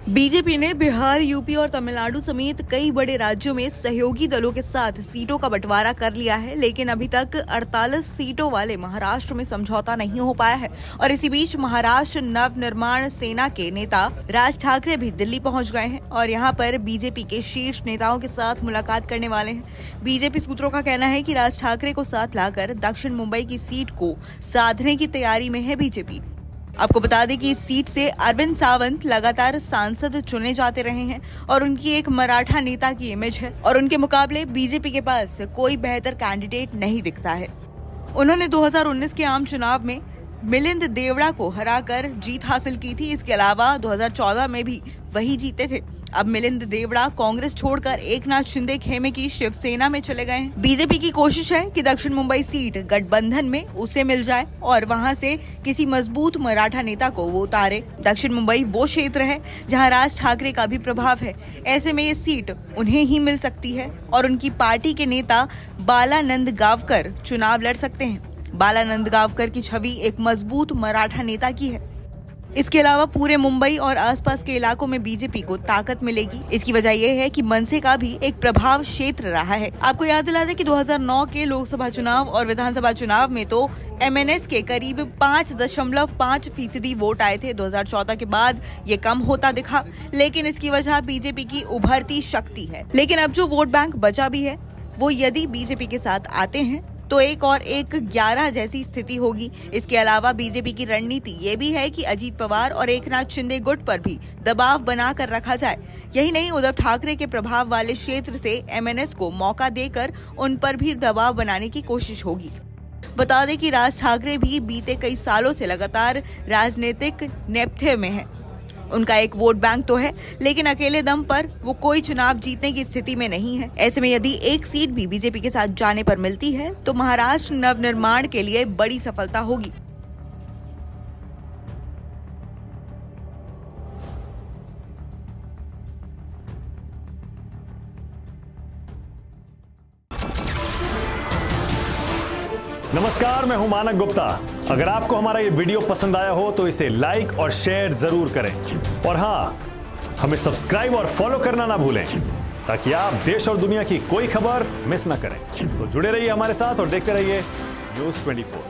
BJP ने Bihar, UP और तमिलनाडु समेत कई बड़े राज्यों में सहयोगी दलों के साथ सीटों का बंटवारा कर लिया है, लेकिन अभी तक 48 सीटों वाले महाराष्ट्र में समझौता नहीं हो पाया है। और इसी बीच महाराष्ट्र नवनिर्माण सेना के नेता राज ठाकरे भी दिल्ली पहुंच गए हैं और यहां पर बीजेपी के शीर्ष नेताओं के साथ मुलाकात करने वाले हैं। बीजेपी सूत्रों का कहना है कि राज ठाकरे को साथ लाकर दक्षिण मुंबई की सीट को साधने की तैयारी में है बीजेपी। आपको बता दें कि इस सीट से अरविंद सावंत लगातार सांसद चुने जाते रहे हैं और उनकी एक मराठा नेता की इमेज है और उनके मुकाबले बीजेपी के पास कोई बेहतर कैंडिडेट नहीं दिखता है। उन्होंने 2019 के आम चुनाव में मिलिंद देवड़ा को हराकर जीत हासिल की थी। इसके अलावा 2014 में भी वही जीते थे। अब मिलिंद देवड़ा कांग्रेस छोड़कर एकनाथ शिंदे खेमे की शिवसेना में चले गए हैं। बीजेपी की कोशिश है कि दक्षिण मुंबई सीट गठबंधन में उसे मिल जाए और वहां से किसी मजबूत मराठा नेता को वो उतारे। दक्षिण मुंबई वो क्षेत्र है जहां राज ठाकरे का भी प्रभाव है। ऐसे में ये सीट उन्हें ही मिल सकती है और उनकी पार्टी के नेता बाला नंदगावकर चुनाव लड़ सकते हैं। बाला नंदगावकर की छवि एक मजबूत मराठा नेता की है। इसके अलावा पूरे मुंबई और आसपास के इलाकों में बीजेपी को ताकत मिलेगी। इसकी वजह यह है कि मनसे का भी एक प्रभाव क्षेत्र रहा है। आपको याद दिला दें कि 2009 के लोकसभा चुनाव और विधानसभा चुनाव में तो एमएनएस के करीब 5.5% वोट आए थे। 2014 के बाद ये कम होता दिखा, लेकिन इसकी वजह बीजेपी की उभरती शक्ति है। लेकिन अब जो वोट बैंक बचा भी है वो यदि बीजेपी के साथ आते हैं तो 1 और 1 11 जैसी स्थिति होगी। इसके अलावा बीजेपी की रणनीति ये भी है कि अजीत पवार और एकनाथ शिंदे गुट पर भी दबाव बनाकर रखा जाए। यही नहीं, उद्धव ठाकरे के प्रभाव वाले क्षेत्र से एमएनएस को मौका देकर उन पर भी दबाव बनाने की कोशिश होगी। बता दें कि राज ठाकरे भी बीते कई सालों से लगातार राजनीतिक नेपथ्य में है। उनका एक वोट बैंक तो है, लेकिन अकेले दम पर वो कोई चुनाव जीतने की स्थिति में नहीं है। ऐसे में यदि एक सीट भी बीजेपी के साथ जाने पर मिलती है तो महाराष्ट्र नवनिर्माण के लिए बड़ी सफलता होगी। नमस्कार, मैं हूं मानक गुप्ता। अगर आपको हमारा ये वीडियो पसंद आया हो तो इसे लाइक और शेयर जरूर करें और हाँ, हमें सब्सक्राइब और फॉलो करना ना भूलें ताकि आप देश और दुनिया की कोई खबर मिस ना करें। तो जुड़े रहिए हमारे साथ और देखते रहिए न्यूज़ 24।